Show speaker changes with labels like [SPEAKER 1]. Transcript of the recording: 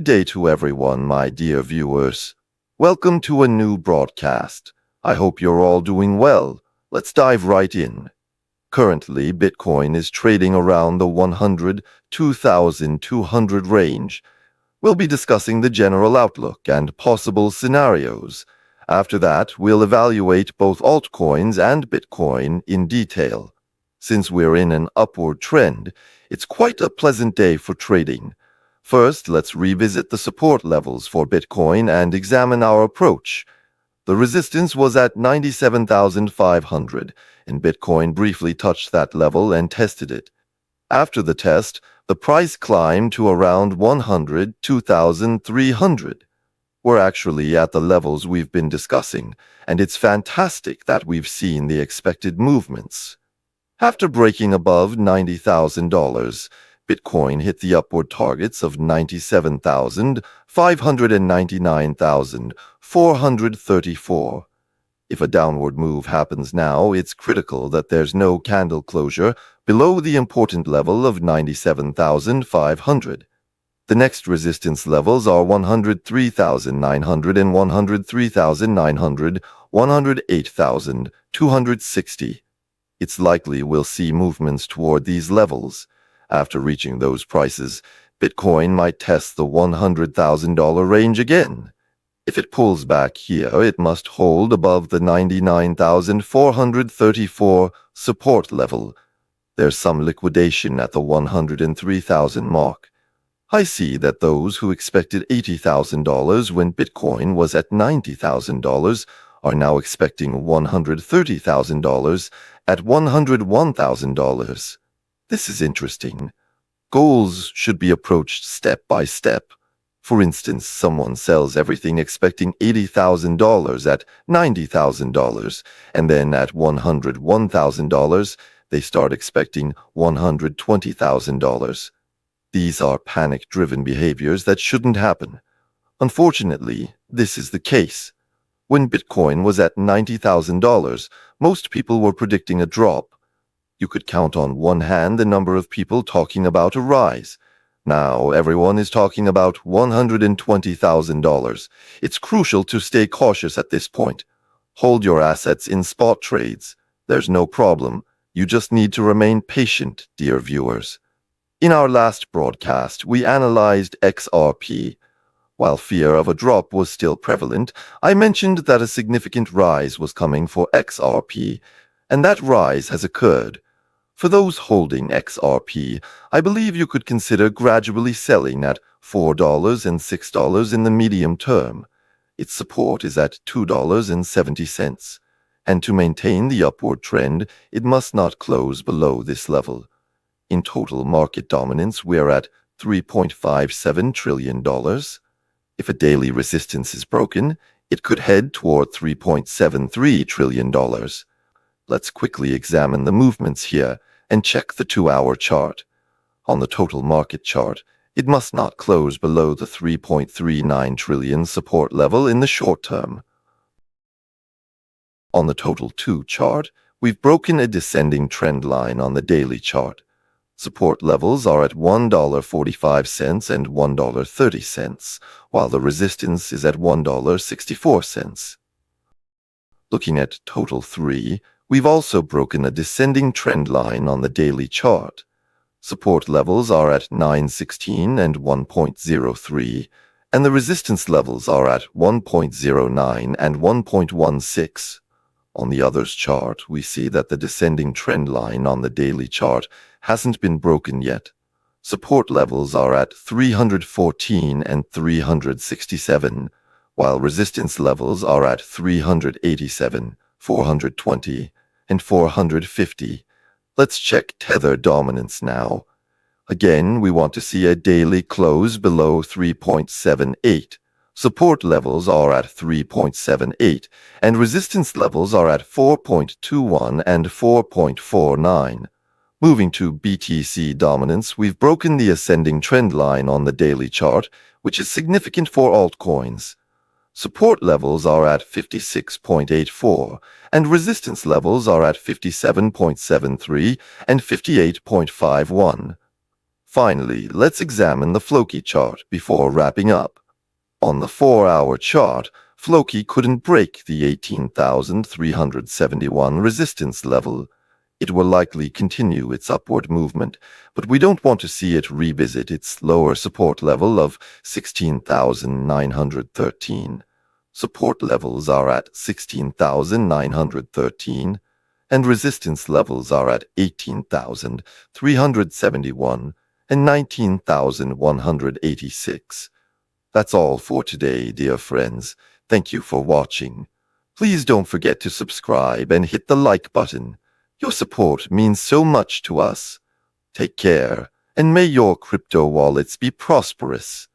[SPEAKER 1] Good day to everyone, my dear viewers. Welcome to a new broadcast. I hope you're all doing well. Let's dive right in. Currently, Bitcoin is trading around the 102,200 range. We'll be discussing the general outlook and possible scenarios. After that, we'll evaluate both altcoins and Bitcoin in detail. Since we're in an upward trend, it's quite a pleasant day for trading. First, let's revisit the support levels for Bitcoin and examine our approach. The resistance was at 97,500, and Bitcoin briefly touched that level and tested it. After the test, the price climbed to around 102,300. We're actually at the levels we've been discussing, and it's fantastic that we've seen the expected movements. After breaking above $90,000, Bitcoin hit the upward targets of 97,500 and 99,434. If a downward move happens now, it's critical that there's no candle closure below the important level of 97,500. The next resistance levels are 103,900 and 103,900, 108,260. It's likely we'll see movements toward these levels. After reaching those prices, Bitcoin might test the $100,000 range again. If it pulls back here, it must hold above the 99,434 support level. There's some liquidation at the 103,000 mark. I see that those who expected $80,000 when Bitcoin was at $90,000 are now expecting $130,000 at $101,000. This is interesting. Goals should be approached step by step. For instance, someone sells everything expecting $80,000 at $90,000, and then at $101,000, they start expecting $120,000. These are panic-driven behaviors that shouldn't happen. Unfortunately, this is the case. When Bitcoin was at $90,000, most people were predicting a drop. You could count on one hand the number of people talking about a rise. Now everyone is talking about $120,000. It's crucial to stay cautious at this point. Hold your assets in spot trades. There's no problem. You just need to remain patient, dear viewers. In our last broadcast, we analyzed XRP. While fear of a drop was still prevalent, I mentioned that a significant rise was coming for XRP, and that rise has occurred. For those holding XRP, I believe you could consider gradually selling at $4 and $6 in the medium term. Its support is at $2.70, and to maintain the upward trend, it must not close below this level. In total market dominance, we're at $3.57 trillion. If a daily resistance is broken, it could head toward $3.73 trillion. Let's quickly examine the movements here and check the 2-hour chart. On the total market chart, it must not close below the 3.39 trillion support level in the short term. On the total 2 chart, we've broken a descending trend line on the daily chart. Support levels are at $1.45 and $1.30, while the resistance is at $1.64. Looking at total 3, we've also broken a descending trend line on the daily chart. Support levels are at 9.16 and 1.03, and the resistance levels are at 1.09 and 1.16. On the others chart, we see that the descending trend line on the daily chart hasn't been broken yet. Support levels are at 314 and 367, while resistance levels are at 387, 420, and 450. Let's check tether dominance now. Again, we want to see a daily close below 3.78. Support levels are at 3.78, and resistance levels are at 4.21 and 4.49. Moving to BTC dominance, we've broken the ascending trend line on the daily chart, which is significant for altcoins. Support levels are at 56.84, and resistance levels are at 57.73 and 58.51. Finally, let's examine the Floki chart before wrapping up. On the 4-hour chart, Floki couldn't break the 18,371 resistance level. It will likely continue its upward movement, but we don't want to see it revisit its lower support level of 16,913. Support levels are at 16,913, and resistance levels are at 18,371 and 19,186. That's all for today, dear friends. Thank you for watching. Please don't forget to subscribe and hit the like button. Your support means so much to us. Take care, and may your crypto wallets be prosperous.